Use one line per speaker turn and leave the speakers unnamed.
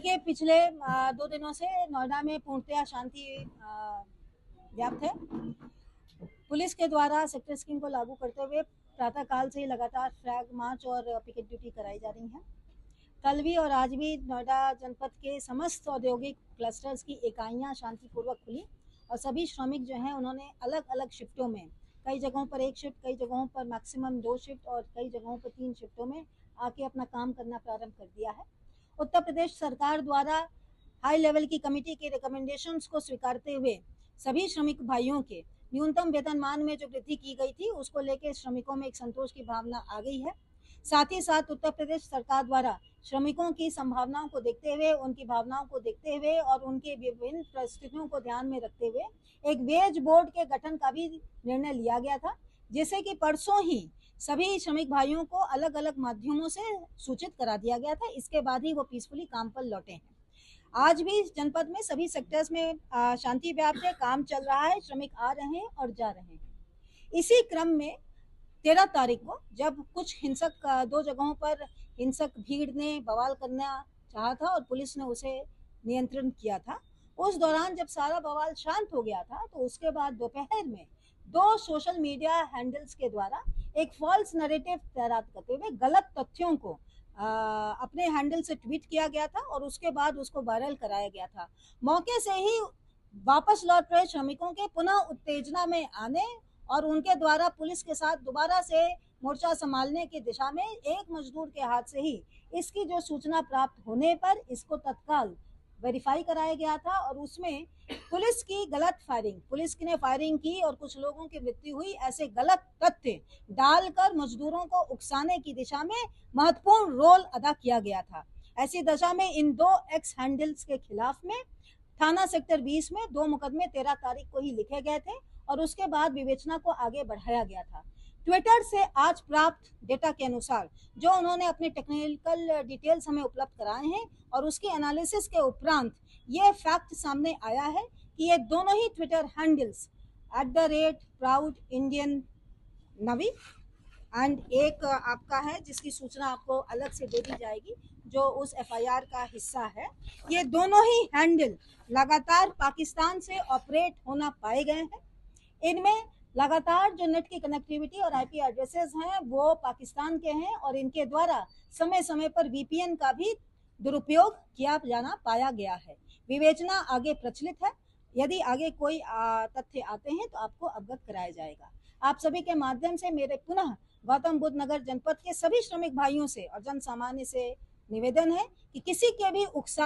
देखिए, पिछले 2 दिनों से नोएडा में पूर्णतया शांति व्याप्त है। पुलिस के द्वारा सेक्टर स्कीम को लागू करते हुए प्रातःकाल से ही लगातार फ्लैग मार्च और पिकेट ड्यूटी कराई जा रही है। कल भी और आज भी नोएडा जनपद के समस्त औद्योगिक क्लस्टर्स की इकाइयां शांतिपूर्वक खुली और सभी श्रमिक जो हैं उन्होंने अलग अलग शिफ्टों में, कई जगहों पर एक शिफ्ट, कई जगहों पर मैक्सिमम 2 शिफ्ट और कई जगहों पर 3 शिफ्टों में आके अपना काम करना प्रारंभ कर दिया है। उत्तर प्रदेश सरकार द्वारा हाई लेवल की कमेटी के रिकमेंडेशंस को स्वीकारते हुए सभी श्रमिक भाइयों के न्यूनतम वेतनमान में जो वृद्धि की गई थी उसको लेकर श्रमिकों में एक संतोष की भावना आ गई है। साथ ही साथ उत्तर प्रदेश सरकार द्वारा श्रमिकों की संभावनाओं को देखते हुए, उनकी भावनाओं को देखते हुए और उनके विभिन्न परिस्थितियों को ध्यान में रखते हुए एक वेज बोर्ड के गठन का भी निर्णय लिया गया था, जिसे कि परसों ही सभी श्रमिक भाइयों को अलग अलग माध्यमों से सूचित करा दिया गया था। इसके बाद ही वो पीसफुली काम पर लौटे हैं। आज भी जनपद में सभी सेक्टर्स में शांति व्याप्त है, काम चल रहा है, श्रमिक आ रहे हैं और जा रहे हैं। इसी क्रम में 13 तारीख को जब कुछ हिंसक 2 जगहों पर हिंसक भीड़ ने बवाल करना चाहा था और पुलिस ने उसे नियंत्रण किया था, उस दौरान जब सारा बवाल शांत हो गया था तो उसके बाद दोपहर में 2 सोशल मीडिया हैंडल्स के द्वारा एक फॉल्स नैरेटिव तैयार करते हुए गलत तथ्यों को अपने हैंडल से ट्वीट किया गया था और उसके बाद उसको वायरल कराया गया था। मौके से ही वापस लौट रहे श्रमिकों के पुनः उत्तेजना में आने और उनके द्वारा पुलिस के साथ दोबारा से मोर्चा संभालने की दिशा में एक मजदूर के हाथ से ही इसकी जो सूचना प्राप्त होने पर इसको तत्काल वेरीफाई कराया गया था और उसमें पुलिस की गलत फायरिंग, पुलिस ने फायरिंग की और कुछ लोगों की मृत्यु हुई, ऐसे गलत तथ्य डालकर मजदूरों को उकसाने की दिशा में महत्वपूर्ण रोल अदा किया गया था। ऐसी दशा में इन 2 एक्स हैंडल्स के खिलाफ में थाना सेक्टर 20 में 2 मुकदमे 13 तारीख को ही लिखे गए थे और उसके बाद विवेचना को आगे बढ़ाया गया था। ट्विटर से आज प्राप्त डेटा के अनुसार जो उन्होंने अपने टेक्निकल डिटेल्स हमें उपलब्ध कराए हैं और उसकी एनालिसिस के उपरांत ये फैक्ट सामने आया है कि ये दोनों ही ट्विटर हैंडल्स @ProudIndianNavi एंड एक आपका है जिसकी सूचना आपको अलग से दे दी जाएगी जो उस FIR का हिस्सा है। ये दोनों ही हैंडल लगातार पाकिस्तान से ऑपरेट होना पाए गए हैं। इनमें लगातार जो नेट की कनेक्टिविटी और IP एड्रेसेस हैं वो पाकिस्तान के हैं और इनके द्वारा समय समय पर VPN का भी दुरुपयोग किया जाना पाया गया है। विवेचना आगे प्रचलित है, यदि आगे कोई तथ्य आते हैं तो आपको अवगत कराया जाएगा। आप सभी के माध्यम से मेरे पुनः गौतम बुद्ध नगर जनपद के सभी श्रमिक भाइयों से और जन सामान्य से निवेदन है कि किसी के भी उकसा